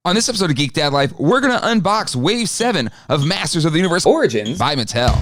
On this episode of Geek Dad Life, we're going to unbox Wave 7 of Masters of the Universe Origins by Mattel.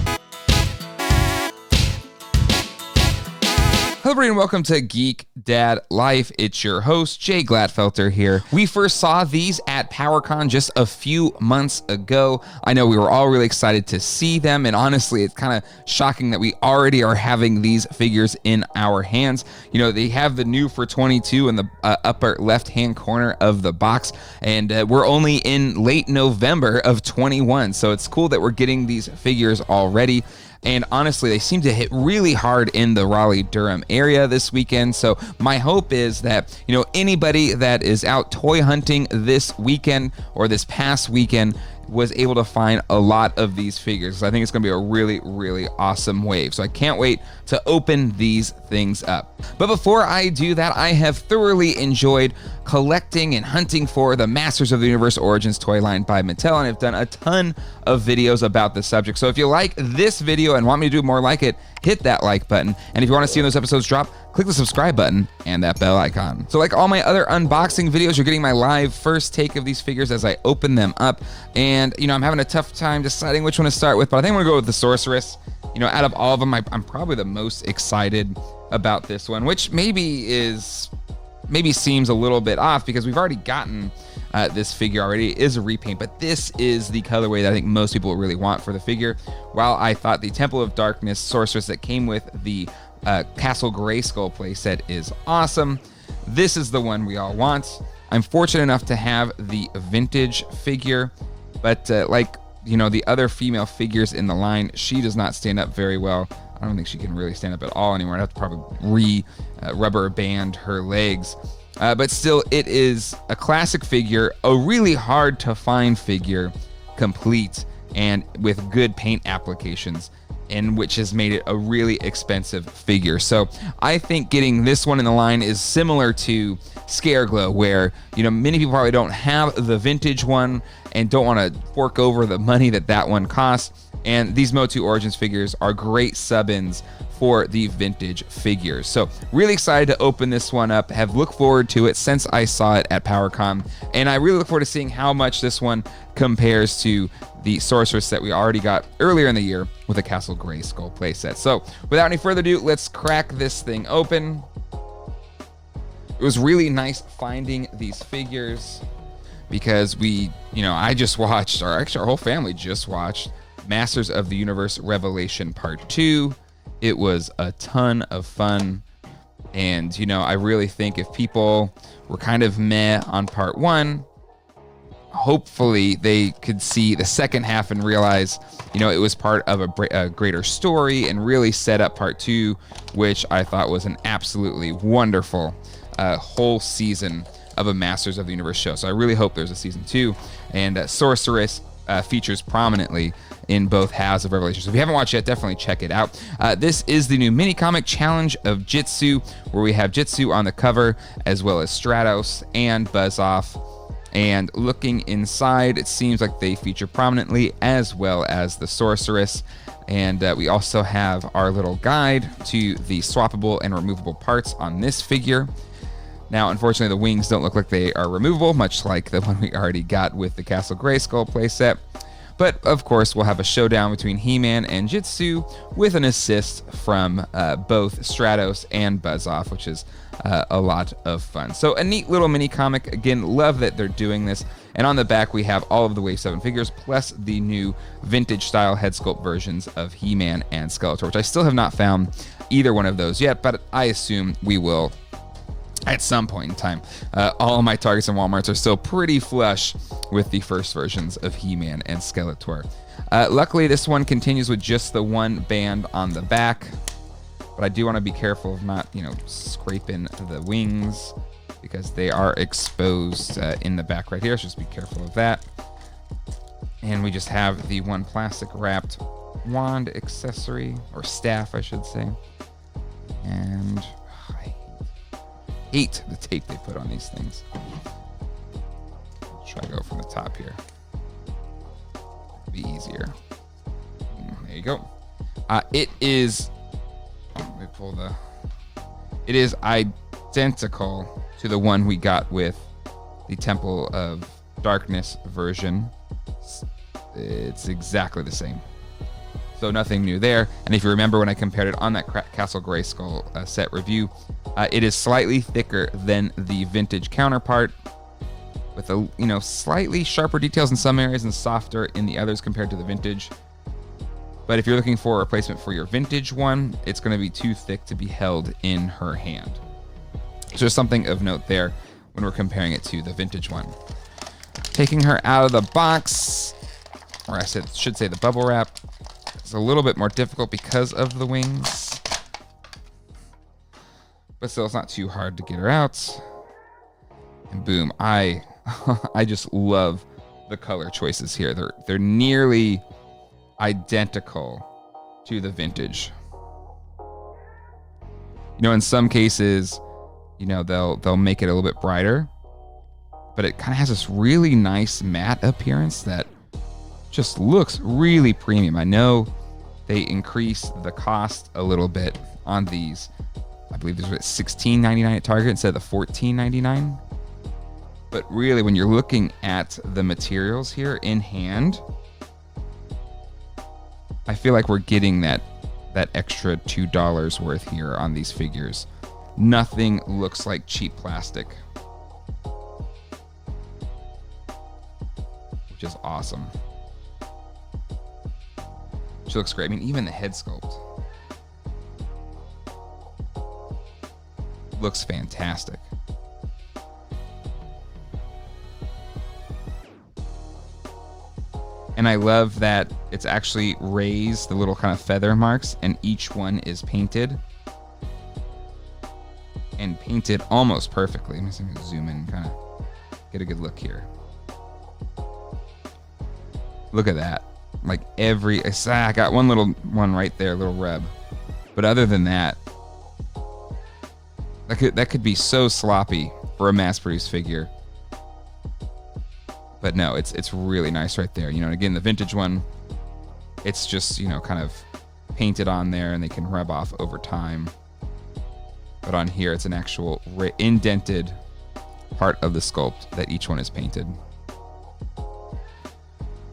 Hello everybody and welcome to Geek Dad Life. It's your host, Jay Gladfelter here. We first saw these at PowerCon just a few months ago. I know we were all really excited to see them, and honestly, it's kind of shocking that we already are having these figures in our hands. You know, they have the new for 22 in the upper left-hand corner of the box, and we're only in late November of 21, so it's cool that we're getting these figures already. And honestly, they seem to hit really hard in the Raleigh-Durham area this weekend. So my hope is that, you know, anybody that is out toy hunting this weekend or this past weekend was able to find a lot of these figures. I think it's going to be a really, really awesome wave. So I can't wait to open these things up. But before I do that, I have thoroughly enjoyed collecting and hunting for the Masters of the Universe Origins toy line by Mattel, and I've done a ton of videos about this subject. So if you like this video and want me to do more like it, hit that like button. And if you want to see those episodes drop, click the subscribe button and that bell icon. So like all my other unboxing videos, you're getting my live first take of these figures as I open them up. And, you know, I'm having a tough time deciding which one to start with, but I think I'm gonna go with the Sorceress. You know, out of all of them, I'm probably the most excited about this one, which maybe seems a little bit off because we've already gotten this figure already. It is a repaint, but this is the colorway that I think most people really want for the figure. While I thought the Temple of Darkness Sorceress that came with the Castle Grayskull playset is awesome, this is the one we all want. I'm fortunate enough to have the vintage figure, but like, you know, the other female figures in the line, she does not stand up very well. I don't think she can really stand up at all anymore. I'd have to probably rubber band her legs. But still, it is a classic figure, a really hard to find figure, complete and with good paint applications, and which has made it a really expensive figure. So I think getting this one in the line is similar to Scareglow, where, you know, many people probably don't have the vintage one and don't want to fork over the money that one costs. And these MOTU Origins figures are great sub-ins for the vintage figures. So really excited to open this one up, have looked forward to it since I saw it at PowerCon. And I really look forward to seeing how much this one compares to the Sorceress that we already got earlier in the year with a Castle Grayskull playset. So without any further ado, let's crack this thing open. It was really nice finding these figures because I just watched, or actually our whole family just watched Masters of the Universe Revelation Part 2. It was a ton of fun. And, you know, I really think if people were kind of meh on Part 1, hopefully they could see the second half and realize, you know, it was part of a greater story and really set up Part 2, which I thought was an absolutely wonderful whole season of a Masters of the Universe show. So I really hope there's a season 2. And Sorceress features prominently in both halves of Revelation. So if you haven't watched yet, definitely check it out. This is the new mini comic challenge of Jitsu, where we have Jitsu on the cover, as well as Stratos and Buzz-Off. And looking inside, it seems like they feature prominently, as well as the Sorceress. And we also have our little guide to the swappable and removable parts on this figure. Now, unfortunately, the wings don't look like they are removable, much like the one we already got with the Castle Grayskull playset. But, of course, we'll have a showdown between He-Man and Jitsu with an assist from both Stratos and Buzz-Off, which is a lot of fun. So a neat little mini comic. Again, love that they're doing this. And on the back, we have all of the Wave 7 figures, plus the new vintage-style head sculpt versions of He-Man and Skeletor, which I still have not found either one of those yet, but I assume we will at some point in time. All of my Targets and Walmarts are still pretty flush with the first versions of He-Man and Skeletor. Luckily, this one continues with just the one band on the back, but I do want to be careful of not, you know, scraping the wings because they are exposed in the back right here, so just be careful of that. And we just have the one plastic wrapped wand accessory, or staff, I should say. And I hate the tape they put on these things. Try to go from the top here. Be easier. There you go. It is. Let me pull the. It is identical to the one we got with the Temple of darkness version, it's exactly the same. So nothing new there. And if you remember when I compared it on that Castle Grayskull set review, it is slightly thicker than the vintage counterpart, with a slightly sharper details in some areas and softer in the others compared to the vintage. But if you're looking for a replacement for your vintage one, it's going to be too thick to be held in her hand. So there's something of note there when we're comparing it to the vintage one. Taking her out of the box, or I should say the bubble wrap. It's a little bit more difficult because of the wings, but still it's not too hard to get her out. And boom, I just love the color choices here. They're nearly identical to the vintage. In some cases, they'll make it a little bit brighter, but it kind of has this really nice matte appearance that just looks really premium. I know they increased the cost a little bit on these. I believe these were at $16.99 at Target instead of the $14.99. But really, when you're looking at the materials here in hand, I feel like we're getting that extra $2 worth here on these figures. Nothing looks like cheap plastic, which is awesome. She looks great. I mean, even the head sculpt looks fantastic. And I love that it's actually raised the little kind of feather marks, and each one is painted. And painted almost perfectly. Let me see if I can zoom in and kind of get a good look here. Look at that. Like I got one little one right there, little rub. But other than that, that could be so sloppy for a mass-produced figure. But no, it's really nice right there. And again, the vintage one, it's just, kind of painted on there and they can rub off over time. But on here, it's an actual indented part of the sculpt that each one is painted.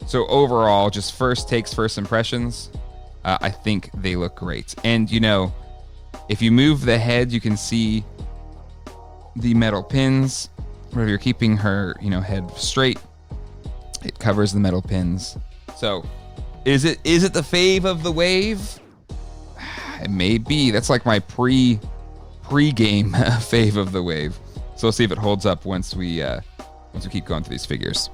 So overall, just first impressions, I think they look great. And, if you move the head, you can see the metal pins. Whenever you're keeping her, head straight, it covers the metal pins. So, is it the fave of the wave? It may be. That's like my pre-game fave of the wave. So we'll see if it holds up once we keep going through these figures.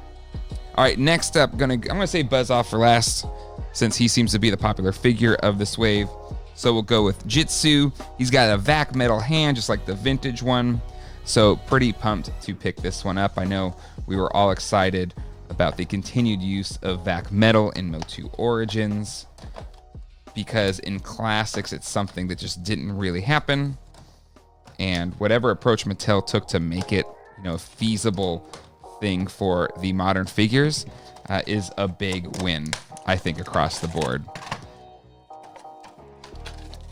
All right, next up, I'm gonna say Buzz-Off for last, since he seems to be the popular figure of this wave. So we'll go with Jitsu. He's got a vac metal hand, just like the vintage one. So pretty pumped to pick this one up. I know we were all excited about the continued use of vac metal in MOTU Origins, because in classics it's something that just didn't really happen. And whatever approach Mattel took to make it, a feasible thing for the modern figures is a big win, I think, across the board.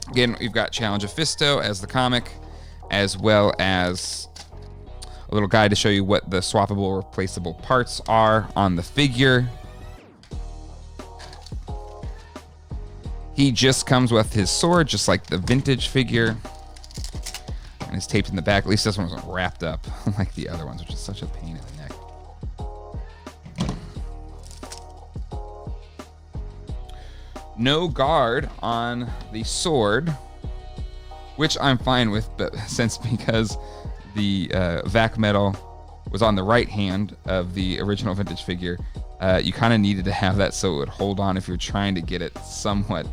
Again, we've got Challenge of Fisto as the comic, as well as a little guide to show you what the swappable, replaceable parts are on the figure. He just comes with his sword, just like the vintage figure, and it's taped in the back. At least this one wasn't wrapped up like the other ones, which is such a pain in the neck. No guard on the sword, which I'm fine with, but because the vac metal was on the right hand of the original vintage figure, you kind of needed to have that so it would hold on if you're trying to get it somewhat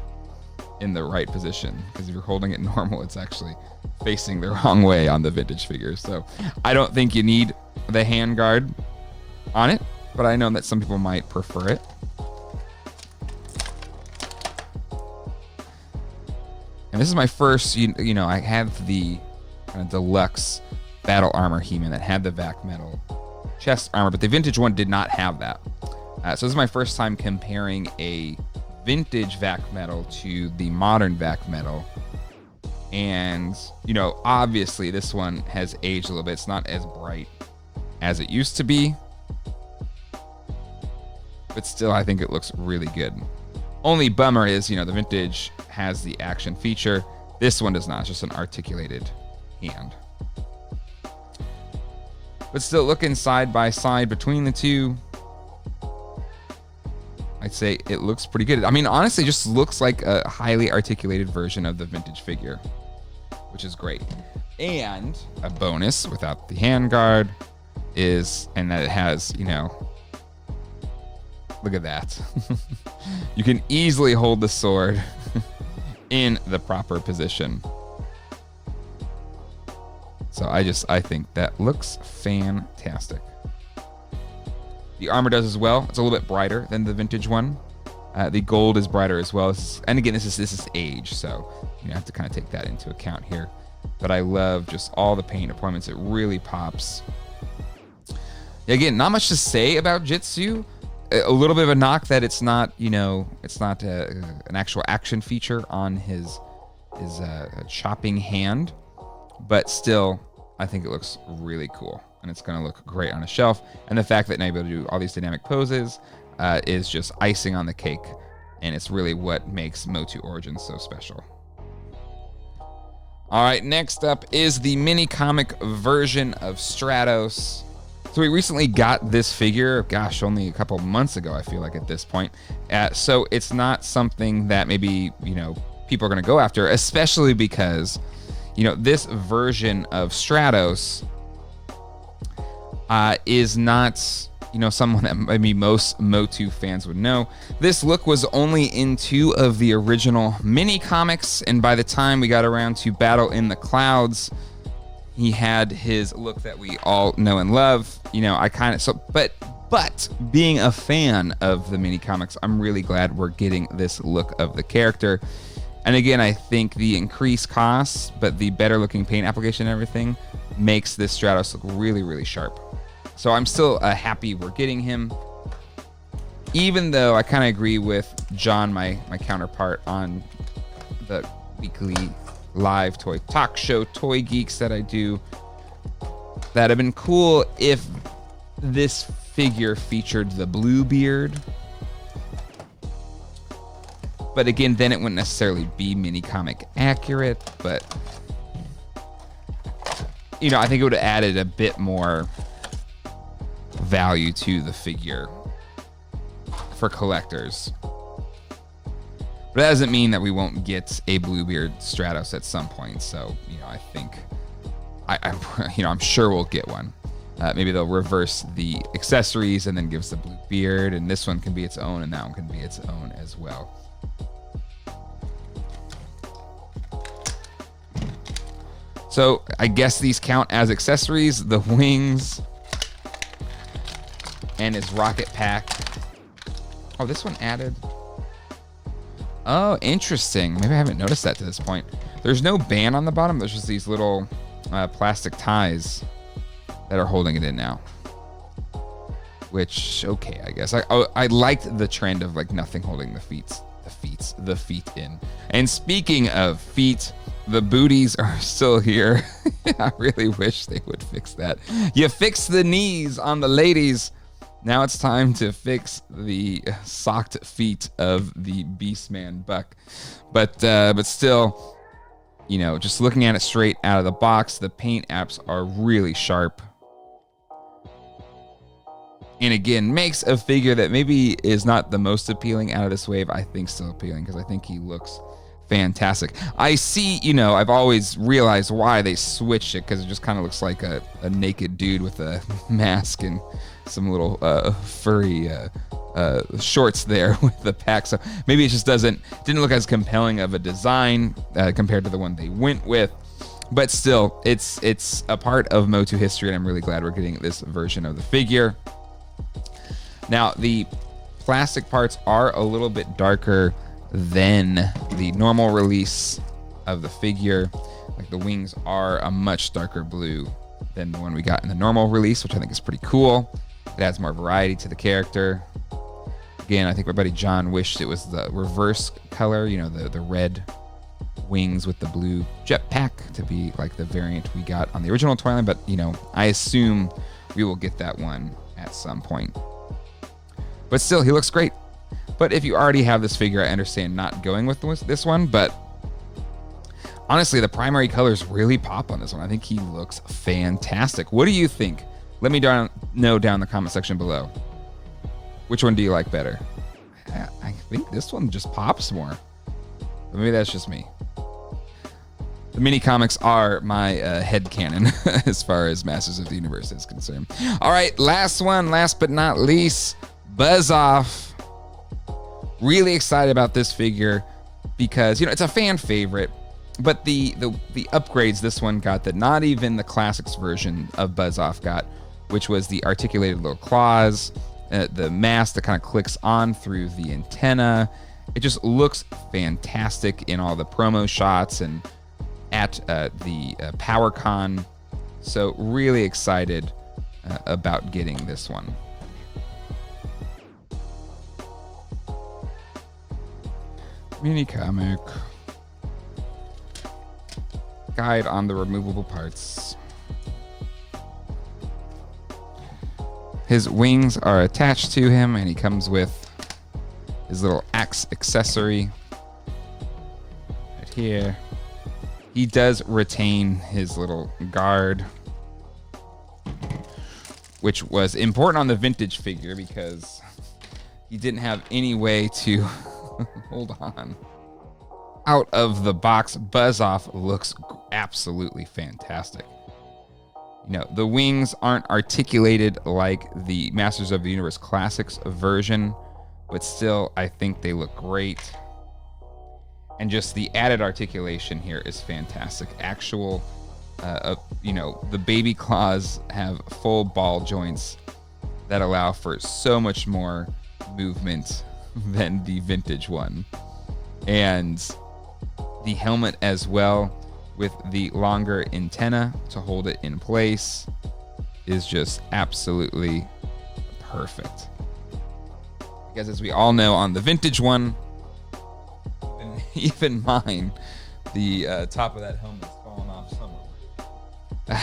in the right position. Because if you're holding it normal, it's actually facing the wrong way on the vintage figure. So I don't think you need the hand guard on it, but I know that some people might prefer it. And this is my first, I have the kind of deluxe battle armor He-Man that had the vac metal chest armor, but the vintage one did not have that. So this is my first time comparing a vintage vac metal to the modern vac metal. And, obviously this one has aged a little bit. It's not as bright as it used to be. but still, I think it looks really good. Only bummer is, the vintage has the action feature. This one does not. It's just an articulated hand. But still, looking side by side between the two, I'd say it looks pretty good. I mean, honestly, it just looks like a highly articulated version of the vintage figure, which is great. And a bonus without the handguard is, and that it has, look at that. You can easily hold the sword in the proper position. So I think that looks fantastic. The armor does as well. It's a little bit brighter than the vintage one. The gold is brighter as well. And again, this is age, so you have to kind of take that into account here. But I love just all the paint appointments. It really pops. Again, not much to say about Jitsu. A little bit of a knock that it's not, it's not an actual action feature on his chopping hand. But still, I think it looks really cool. And it's going to look great on a shelf. And the fact that now you're able to do all these dynamic poses is just icing on the cake. And it's really what makes MOTU Origins so special. All right, next up is the mini comic version of Stratos. So we recently got this figure, gosh, only a couple months ago, I feel like at this point. So it's not something that maybe, people are going to go after, especially because, this version of Stratos is not, someone that maybe most MOTU fans would know. This look was only in 2 of the original mini comics, and by the time we got around to Battle in the Clouds, he had his look that we all know and love. But being a fan of the mini comics, I'm really glad we're getting this look of the character. And again, I think the increased costs, but the better looking paint application and everything makes this Stratos look really, really sharp. So I'm still happy we're getting him. Even though I kind of agree with John, my counterpart on the weekly live toy talk show, Toy Geeks, that I do, that have been cool if this figure featured the blue beard. But again, then it wouldn't necessarily be mini comic accurate, but I think it would have added a bit more value to the figure for collectors. But that doesn't mean that we won't get a Bluebeard Stratos at some point. So, I think I'm sure we'll get one. Maybe they'll reverse the accessories and then give us the blue beard, and this one can be its own, and that one can be its own as well. So I guess these count as accessories: the wings and his rocket pack. Oh, this one added. Oh, interesting. Maybe I haven't noticed that to this point. There's no band on the bottom. There's just these little plastic ties that are holding it in now. Which, okay, I guess. I liked the trend of like nothing holding the feet in. And speaking of feet, the booties are still here. I really wish they would fix that. You fixed the knees on the ladies. Now it's time to fix the socked feet of the Beastman Buck. But still, just looking at it straight out of the box, the paint apps are really sharp. And again, makes a figure that maybe is not the most appealing out of this wave, I think still appealing, because I think he looks fantastic. I see, I've always realized why they switched it, because it just kind of looks like a naked dude with a mask and some little furry shorts there with the pack. So maybe it just didn't look as compelling of a design compared to the one they went with. But still, it's a part of MOTU history, and I'm really glad we're getting this version of the figure. Now, the plastic parts are a little bit darker than the normal release of the figure. Like the wings are a much darker blue than the one we got in the normal release, which I think is pretty cool. It adds more variety to the character. Again, I think my buddy John wished it was the reverse color, the red wings with the blue jetpack to be like the variant we got on the original toy line, but I assume we will get that one at some point. But still, he looks great. But if you already have this figure, I understand not going with this one. But honestly, the primary colors really pop on this one. I think he looks fantastic. What do you think? Let me know down in the comment section below. Which one do you like better? I think this one just pops more. But maybe that's just me. The mini comics are my headcanon as far as Masters of the Universe is concerned. All right, last one, last but not least, Buzz-Off. Really excited about this figure because, you know, it's a fan favorite, but the upgrades this one got that not even the classics version of Buzz-Off got, which was the articulated little claws, the mask that kind of clicks on through the antenna. It just looks fantastic in all the promo shots and at the PowerCon. So really excited about getting this one. Mini comic. Guide on the removable parts. His wings are attached to him, and he comes with his little axe accessory right here. He does retain his little guard, which was important on the vintage figure because he didn't have any way to hold on. Out of the box, Buzz-Off looks absolutely fantastic. You know, the wings aren't articulated like the Masters of the Universe Classics version, but still, I think they look great. And just the added articulation here is fantastic. Actual, you know, the baby claws have full ball joints that allow for so much more movement than the vintage one. And the helmet as well, with the longer antenna to hold it in place, is just absolutely perfect. Because as we all know, on the vintage one, even mine, the top of that helmet's fallen off somewhere.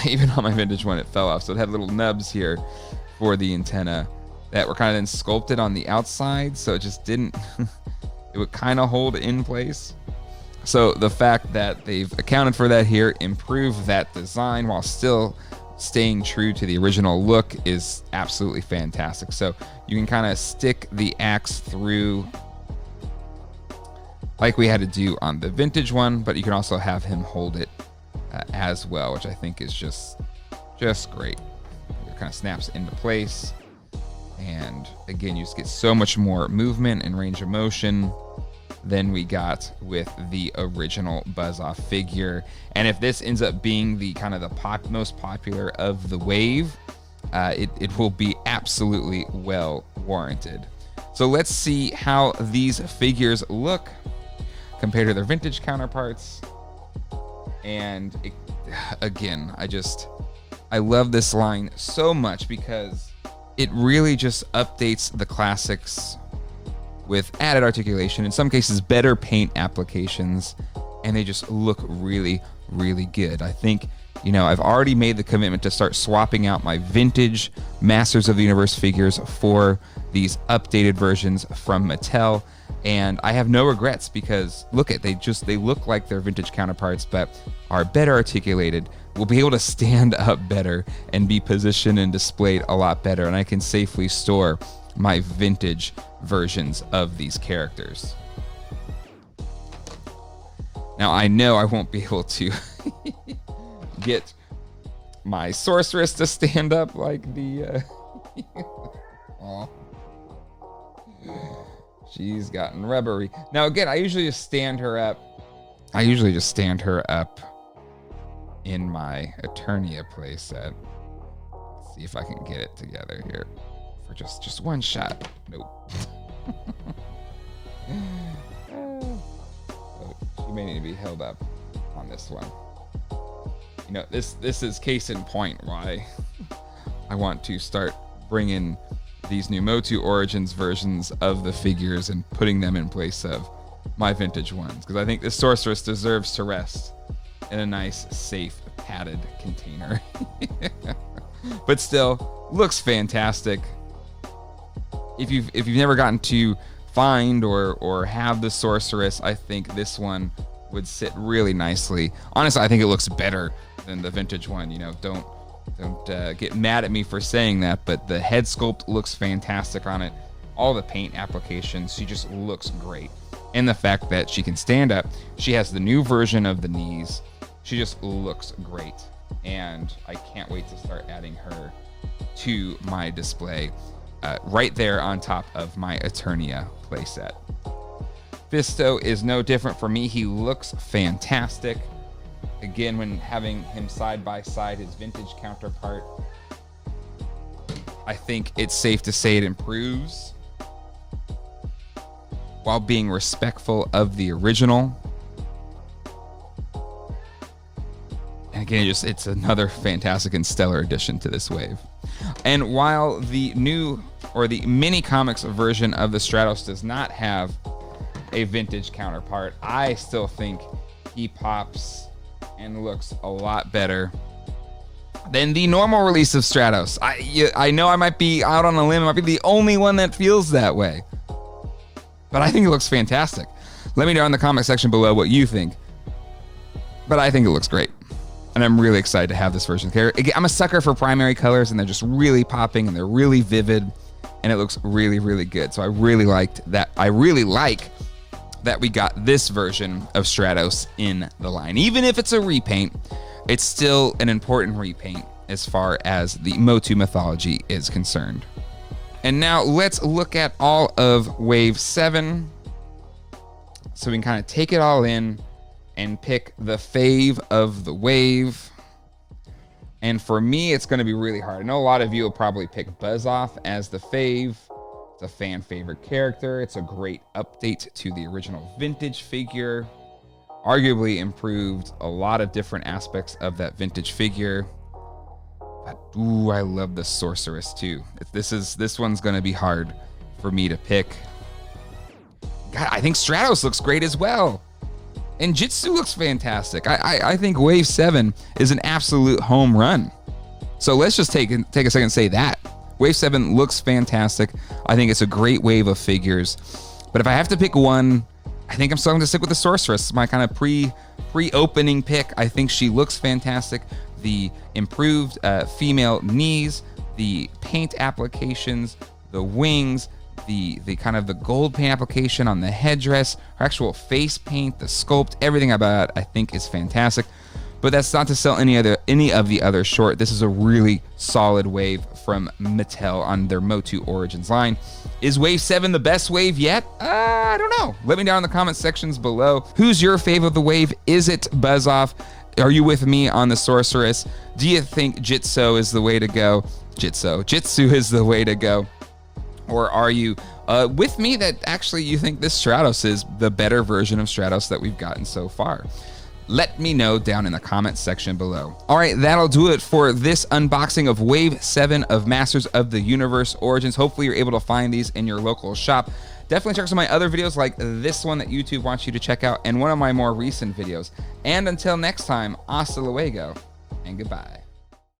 Even on my vintage one, it fell off. So it had little nubs here for the antenna that were kind of then sculpted on the outside, so it just didn't, it would kind of hold in place. So the fact that they've accounted for that here, improved that design while still staying true to the original look, is absolutely fantastic. So you can kind of stick the axe through like we had to do on the vintage one, but you can also have him hold it as well, which I think is just great. It kind of snaps into place. And again, you just get so much more movement and range of motion than we got with the original Buzz-Off figure. And if this ends up being the kind of the most popular of the wave, it will be absolutely well warranted. So let's see how these figures look compared to their vintage counterparts. And again, I love this line so much because it really just updates the classics with added articulation, in some cases better paint applications, and they just look really, really good. I think, you know, I've already made the commitment to start swapping out my vintage Masters of the Universe figures for these updated versions from Mattel, and I have no regrets because look at, they look like their vintage counterparts, but are better articulated, will be able to stand up better and be positioned and displayed a lot better, and I can safely store my vintage versions of these characters. Now I know I won't be able to get my Sorceress to stand up like the Aw. She's gotten rubbery. Now again, I usually just stand her up in my Eternia playset. Let's see if I can get it together here for just one shot. Nope. So she may need to be held up on this one. You know, this is case in point why I want to start bringing these new MOTU Origins versions of the figures and putting them in place of my vintage ones, because I think this Sorceress deserves to rest in a nice, safe, padded container. But still, looks fantastic. if you've never gotten to find or have the Sorceress, I think this one would sit really nicely. Honestly, I think it looks better than the vintage one. You know, don't get mad at me for saying that, but the head sculpt looks fantastic on it. All the paint applications, she just looks great. And the fact that she can stand up, she has the new version of the knees. She just looks great. And I can't wait to start adding her to my display right there on top of my Eternia playset. Fisto is no different for me. He looks fantastic. Again, when having him side by side his vintage counterpart, I think it's safe to say it improves while being respectful of the original. And again, it's another fantastic and stellar addition to this wave. And while the new or the mini comics version of the Stratos does not have a vintage counterpart, I still think he pops and looks a lot better than the normal release of Stratos. I know I might be out on a limb. I might be the only one that feels that way, but I think it looks fantastic. Let me know in the comment section below what you think, but I think it looks great. And I'm really excited to have this version of the character. Again, I'm a sucker for primary colors, and they're just really popping and they're really vivid, and it looks really, really good. So I really liked that. I really like that we got this version of Stratos in the line. Even if it's a repaint, it's still an important repaint as far as the MOTU mythology is concerned. And now let's look at all of Wave 7 so we can kind of take it all in and pick the fave of the wave. And for me, it's going to be really hard. I know a lot of you will probably pick Buzz-Off as the fave. It's a fan favorite character. It's a great update to the original vintage figure. Arguably improved a lot of different aspects of that vintage figure. But ooh, I love the Sorceress too. This one's going to be hard for me to pick. God, I think Stratos looks great as well. And Jitsu looks fantastic. I think Wave 7 is an absolute home run. So let's just take a second and say that. Wave 7 looks fantastic. I think it's a great wave of figures. But if I have to pick one, I think I'm still going to stick with the Sorceress. My kind of pre-opening pick. I think she looks fantastic. The improved female knees, the paint applications, the wings, the kind of the gold paint application on the headdress, her actual face paint, the sculpt, everything about it I think is fantastic. But that's not to sell any of the others short. This is a really solid wave from Mattel on their MOTU Origins line. Is Wave 7 the best wave yet? I don't know. Let me know in the comment sections below. Who's your fave of the wave? Is it Buzz-Off? Are you with me on the Sorceress? Do you think Jitsu is the way to go? Jitsu is the way to go. Or are you with me that actually you think this Stratos is the better version of Stratos that we've gotten so far? Let me know down in the comment section below. All right, that'll do it for this unboxing of Wave 7 of Masters of the Universe Origins. Hopefully you're able to find these in your local shop. Definitely check out some of my other videos like this one that YouTube wants you to check out and one of my more recent videos. And until next time, hasta luego and goodbye.